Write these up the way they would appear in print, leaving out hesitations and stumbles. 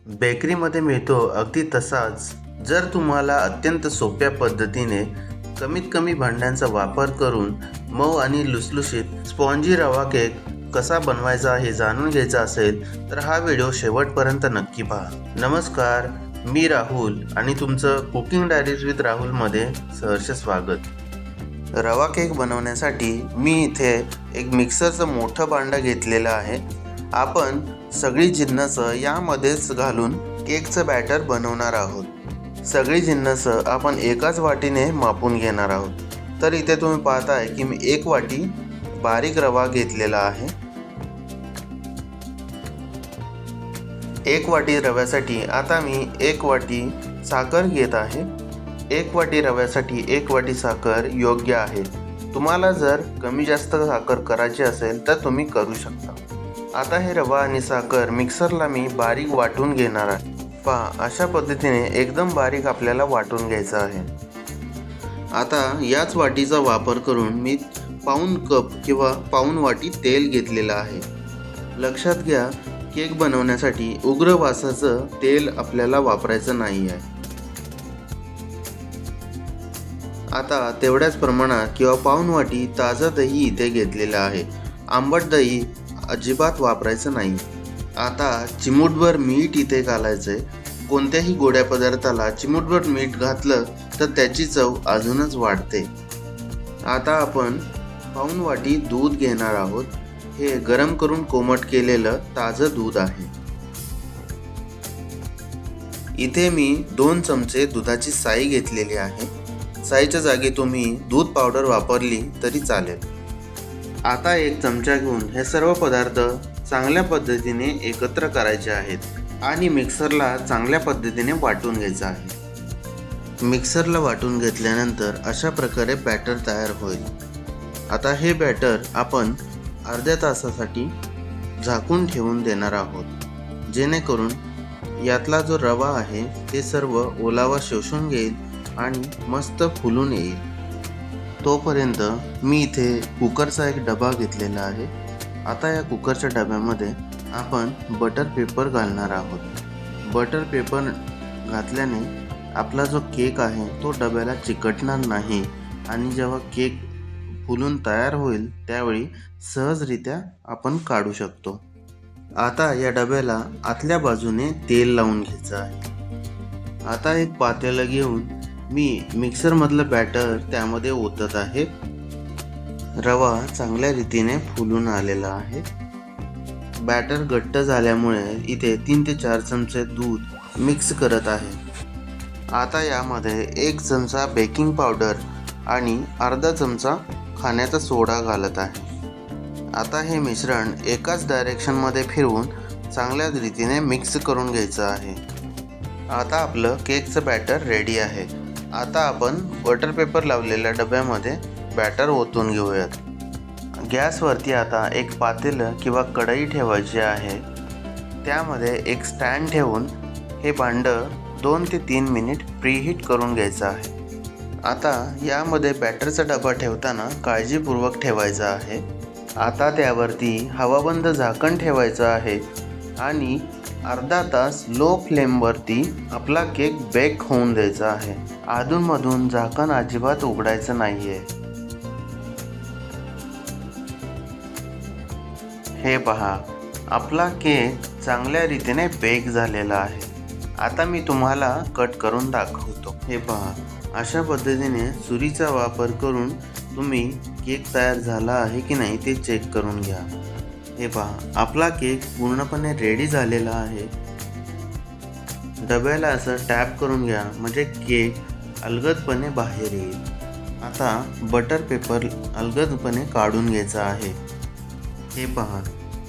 बेकरीमध्ये मिळतो अगदी तसाच। जर तुम्हाला अत्यंत सोप्या पद्धतीने कमीत कमी भांड्यांचा वापर करून मऊ आणि लुसलुशीत स्पॉन्जी रवा केक कसा बनवायचा हे जाणून घ्यायचं असेल तर हा व्हिडिओ शेवटपर्यंत नक्की पहा। नमस्कार, मी राहुल आणि तुमचं कुकिंग डायरीज विथ राहुलमध्ये सहर्ष स्वागत। रवा केक बनवण्यासाठी मी इथे एक मिक्सरचं मोठं भांडं घेतलेलं आहे। आपण सगळी जिन्नस यामध्येच घालून केकचं बॅटर बनवणार आहोत। सगळी जिन्नस आपण एकाच वाटीने मापून घेणार आहोत। तर इथे तुम्ही पाहताय की मी 1 वाटी बारीक रवा घेतलेला आहे। 1 वाटी रव्यासाठी आता मी 1 वाटी साखर घेत आहे। 1 वाटी रव्यासाठी 1 वाटी साखर योग्य आहे। तुम्हाला जर कमी जास्त साखर करायची असेल तर तुम्ही करू शकता। आता हे रवा आणि साखर मिक्सरला मी बारीक वाटून घेणार आहे। पहा, अशा पद्धतीने एकदम बारीक आपल्याला वाटून घ्यायचं आहे। आता याच वाटीचा वापर करून मी पाऊण कप किंवा पाऊण वाटी तेल घेतलेलं आहे। लक्षात घ्या, केक बनवण्यासाठी उग्र वासाचं तेल आपल्याला वापरायचं नाही आहे। आता तेवढ्याच प्रमाणात किंवा पाऊण वाटी ताजं दही इथे घेतलेलं आहे। आंबट दही अजिबात वापरायचं नाही। आता चिमूटभर मीठ इथे घालायचंय। कोणत्याही गोड्या पदार्थाला चिमूटभर मीठ घातलं तर त्याची चव अजूनच वाढते। आता आपण पाऊण वाटी दूध घेणार आहोत। हे गरम करून कोमट केलेलं ताजं दूध आहे। इथे मी 2 चमचे दुधाची साई घेतलेली आहे। साईच्या जागी तुम्ही दूध पावडर वापरली तरी चालेल। आता 1 चमचा घेऊन हे सर्व पदार्थ चांगल्या पद्धतीने एकत्र करायचे आहेत आणि मिक्सरला चांगल्या पद्धतीने वाटून घ्यायचं आहे। मिक्सरला वाटून घेतल्यानंतर अशा प्रकारे बॅटर तयार होईल। आता हे बॅटर आपण अर्ध्या तासासाठी झाकून ठेवून देणार आहोत, जेणेकरून यातला जो रवा आहे ते सर्व ओलावा शोषून घेईल आणि मस्त फुलून येईल। तोपर्यंत मी इथे कुकरचा एक डबा घेतलेला आहे। आता या कुकरच्या डब्यामध्ये आपण बटर पेपर घालणार आहोत। बटर पेपर घातल्याने आपला जो केक आहे तो डब्याला चिकटणार नाही आणि जेव्हा केक फुलून तयार होईल त्यावेळी सहजरित्या आपण काढू शकतो। आता या डब्याला आतल्या बाजूने तेल लावून घ्यायचं आहे। आता एक पातेलं घेऊन मी मिक्सरमधलं बॅटर त्यामध्ये ओतत आहे। रवा चांगल्या रीतीने फुलून आलेला आहे। बॅटर घट्ट झाल्यामुळे इथे 3 ते 4 चमचे दूध मिक्स करत आहे। आता यामध्ये 1 चमचा बेकिंग पावडर आणि अर्धा चमचा खाण्याचा सोडा घालत आहे। आता हे मिश्रण एकाच डायरेक्शनमध्ये फिरवून चांगल्या रीतीने मिक्स करून घ्यायचं आहे। आता आपलं केकचं बॅटर रेडी आहे। आता आपण बटर पेपर लावलेल्या डब्यामध्ये बॅटर ओतून घेऊयात। गॅसवरती आता एक पातेलं किंवा कढई ठेवायची आहे। त्यामध्ये एक स्टँड ठेवून हे भांडं 2 ते 3 मिनिट प्रीहीट करून घ्यायचं आहे। आता यामध्ये बॅटरचा डबा ठेवताना काळजीपूर्वक ठेवायचा आहे। आता त्यावरती हवाबंद झाकण ठेवायचं आहे आणि अर्धा तास लो फ्लेमवरती आपला केक बेक होऊन द्यायचा आहे। अधूनमधून झाकण अजिबात उघडायचं नाहीये। हे पहा, आपला केक चांगल्या रीतीने बेक झालेला आहे। आता मी तुम्हाला कट करून दाखवतो। हे पहा, अशा पद्धतीने सुरीचा वापर करून तुम्ही केक तयार झाला आहे की नाही ते चेक करून घ्या। हे पहा, आपला केक पूर्णपणे रेडी झालेला आहे। डब्याला असं टॅप करून घ्या म्हणजे केक अलगदपणे बाहेर येईल। आता बटर पेपर अलगदपणे काढून घ्यायचा आहे। हे पहा,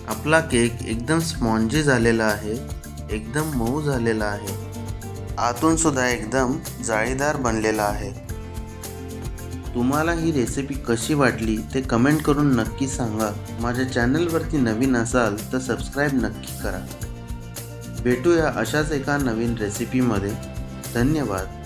आपला केक एकदम स्पॉन्जी झालेला आहे, एकदम मऊ झालेला आहे। आतून सुद्धा एकदम जाळीदार बनलेला आहे। तुम्हाला ही रेसिपी कशी वाटली ते कमेंट करून नक्की सांगा। माझ्या चॅनलवरती नवीन असाल तर सबस्क्राईब नक्की करा। भेटूया अशाच एका नवीन रेसिपीमध्ये। धन्यवाद।